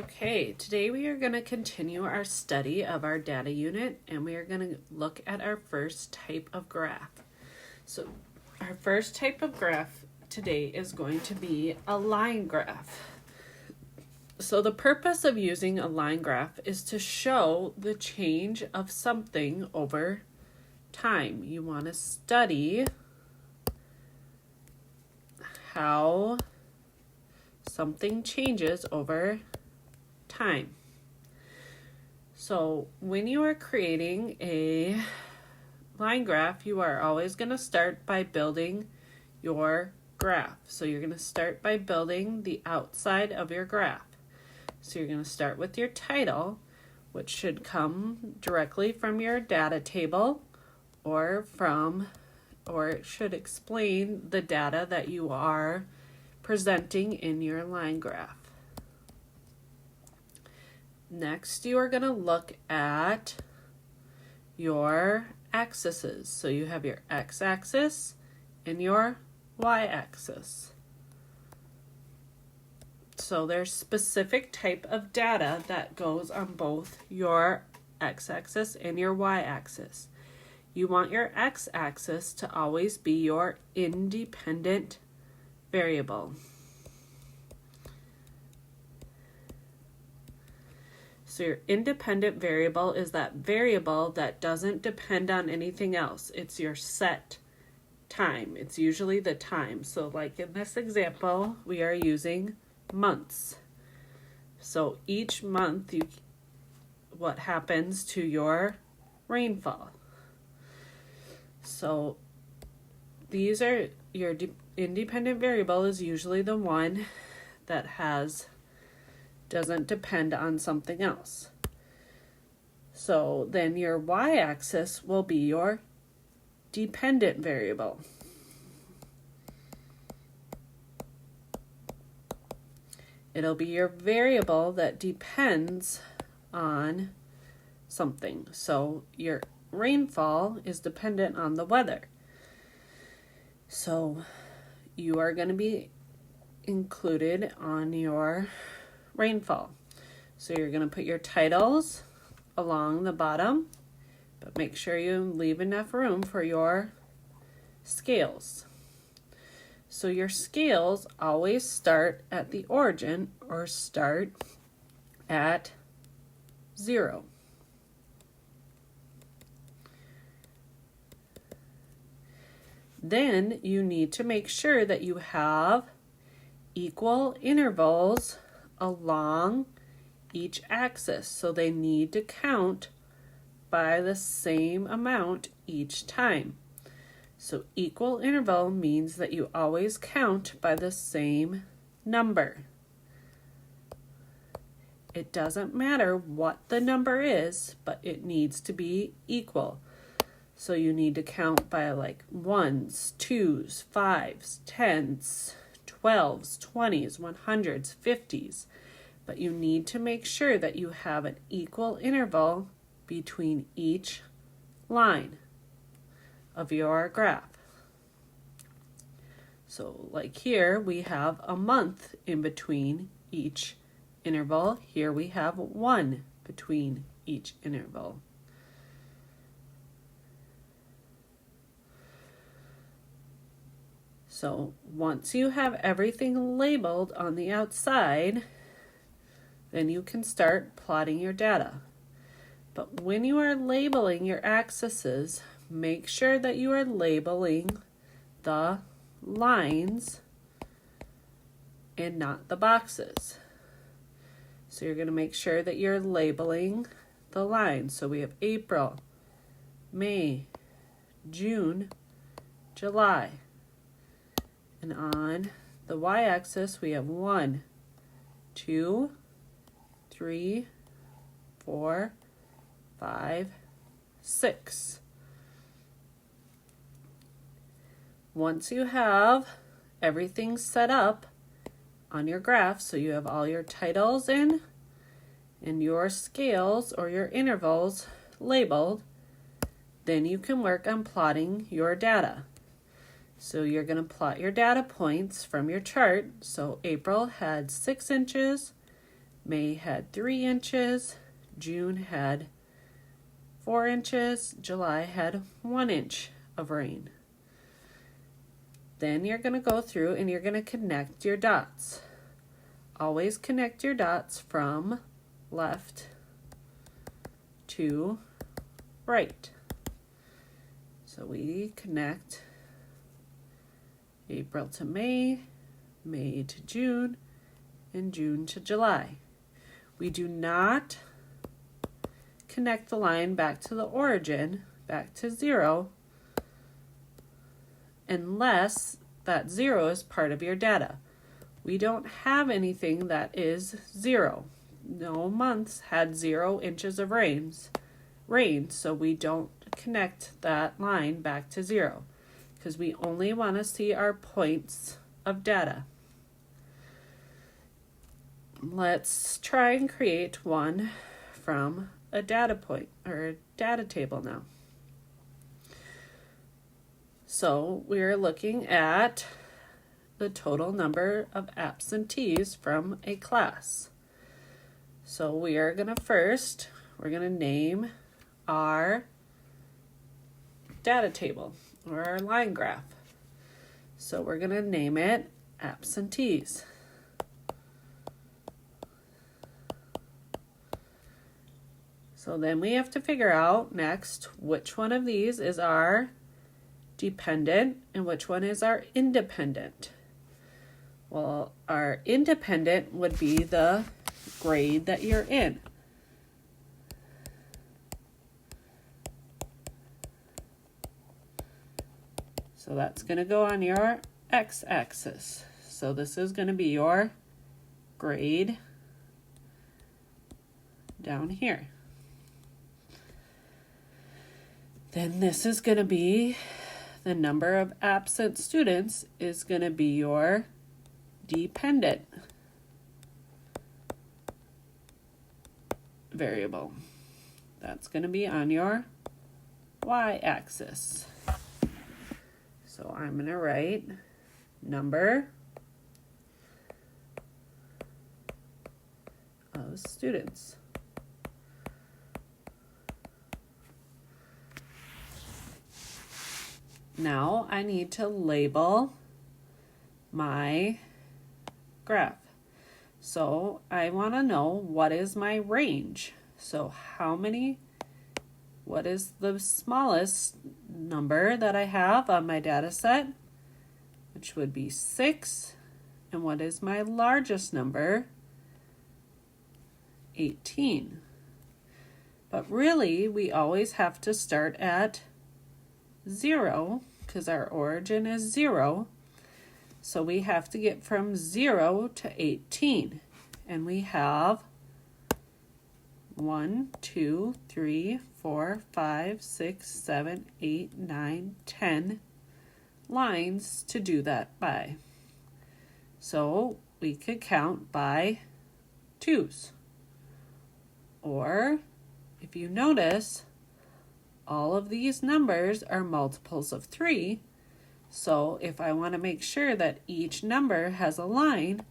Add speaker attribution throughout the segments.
Speaker 1: Okay, today we are going to continue our study of our data unit, and we are going to look at our first type of graph. So our first type of graph today is going to be a line graph. So the purpose of using a line graph is to show the change of something over time. You want to study how something changes over time. So when you are creating a line graph, you are always going to start by building your graph. So you're going to start by building the outside of your graph. So you're going to start with your title, which should come directly from your data table or it should explain the data that you are presenting in your line graph. Next, you are going to look at your axes. So you have your x-axis and your y-axis. So there's specific type of data that goes on both your x-axis and your y-axis. You want your x-axis to always be your independent variable. So your independent variable is that variable that doesn't depend on anything else. It's your set time. It's usually the time. So like in this example, we are using months. So each month, what happens to your rainfall. So these are your independent variable is usually the one that doesn't depend on something else. So then your y-axis will be your dependent variable. It'll be your variable that depends on something. So your rainfall is dependent on the weather. So you are going to be included on your rainfall. So you're going to put your titles along the bottom, but make sure you leave enough room for your scales. So your scales always start at the origin or start at 0. Then you need to make sure that you have equal intervals along each axis. So they need to count by the same amount each time. So equal interval means that you always count by the same number. It doesn't matter what the number is, but it needs to be equal. So you need to count by like 1s, 2s, 5s, 10s, 12s, 20s, 100s, 50s. But you need to make sure that you have an equal interval between each line of your graph. So like here we have a month in between each interval. Here we have 1 between each interval. So once you have everything labeled on the outside, then you can start plotting your data. But when you are labeling your axes, make sure that you are labeling the lines and not the boxes. So you're going to make sure that you're labeling the lines. So we have April, May, June, July. And on the y-axis, we have 1, 2, 3, 4, 5, 6. Once you have everything set up on your graph, so you have all your titles in and your scales or your intervals labeled, then you can work on plotting your data. So you're going to plot your data points from your chart. So April had 6 inches, May had 3 inches, June had 4 inches, July had 1 inch of rain. Then you're going to go through and you're going to connect your dots. Always connect your dots from left to right. So we connect April to May, May to June, and June to July. We do not connect the line back to the origin, back to 0, unless that 0 is part of your data. We don't have anything that is 0. No months had 0 inches of rain, so we don't connect that line back to 0 because we only want to see our points of data. Let's try and create one from a data point or a data table now. So we're looking at the total number of absentees from a class. So we are going to we're going to name our data table or our line graph. So we're going to name it absentees. So then we have to figure out next which one of these is our dependent and which one is our independent. Well, our independent would be the grade that you're in. So that's going to go on your x-axis. So this is going to be your grade down here. Then this is going to be the number of absent students is going to be your dependent variable. That's going to be on your y-axis. So I'm going to write number of students. Now I need to label my graph. So I want to know what is my range. So what is the smallest number that I have on my data set, which would be 6. And what is my largest number? 18. But really, we always have to start at 0 because our origin is 0. So we have to get from 0 to 18. And we have 1, 2, 3, 4, 5, 6, 7, 8, 9, 10 lines to do that by. So we could count by 2s. Or if you notice, all of these numbers are multiples of 3. So if I want to make sure that each number has a line,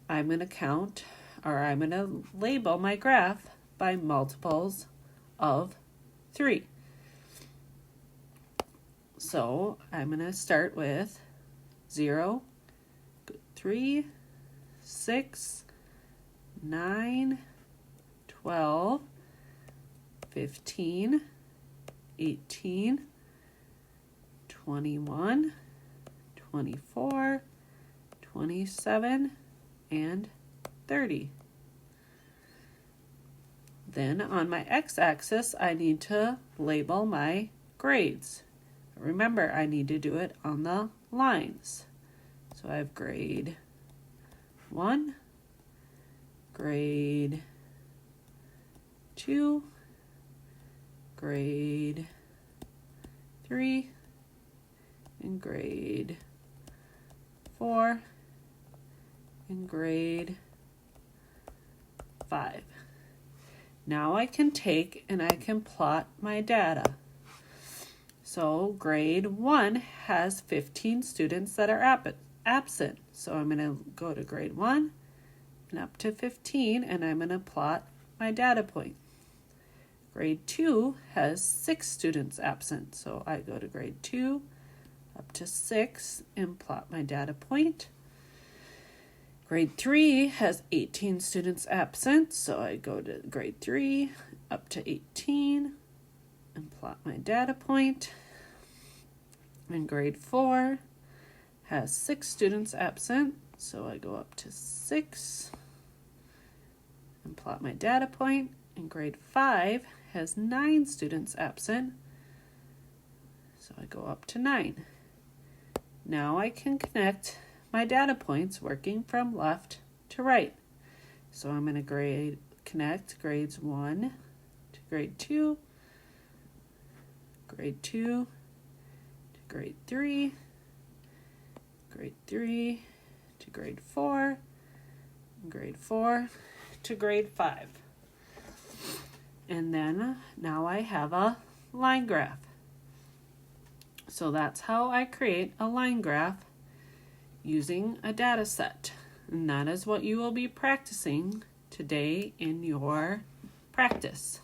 Speaker 1: I'm going to label my graph by multiples of 3. So I'm going to start with 0, 3, 6, 9, 12, 15, 18, 21, 24, 27, and 30. Then on my x-axis, I need to label my grades. Remember, I need to do it on the lines. So I have grade 1, grade 2, grade 3, and grade 4, and grade 5. Now I can take and I can plot my data. So grade 1 has 15 students that are absent. So I'm going to go to grade 1 and up to 15, and I'm going to plot my data point. Grade 2 has 6 students absent, so I go to grade 2 up to 6 and plot my data point. Grade 3 has 18 students absent, so I go to grade 3 up to 18 and plot my data point. And grade 4 has 6 students absent, so I go up to 6 and plot my data point. And grade 5 has 9 students absent, so I go up to 9. Now I can connect my data points working from left to right. So I'm going to connect grades 1 to grade 2, grade 2 to grade 3, grade 3 to grade 4, and grade 4 to grade 5. And then now I have a line graph. So that's how I create a line graph using a data set. And that is what you will be practicing today in your practice.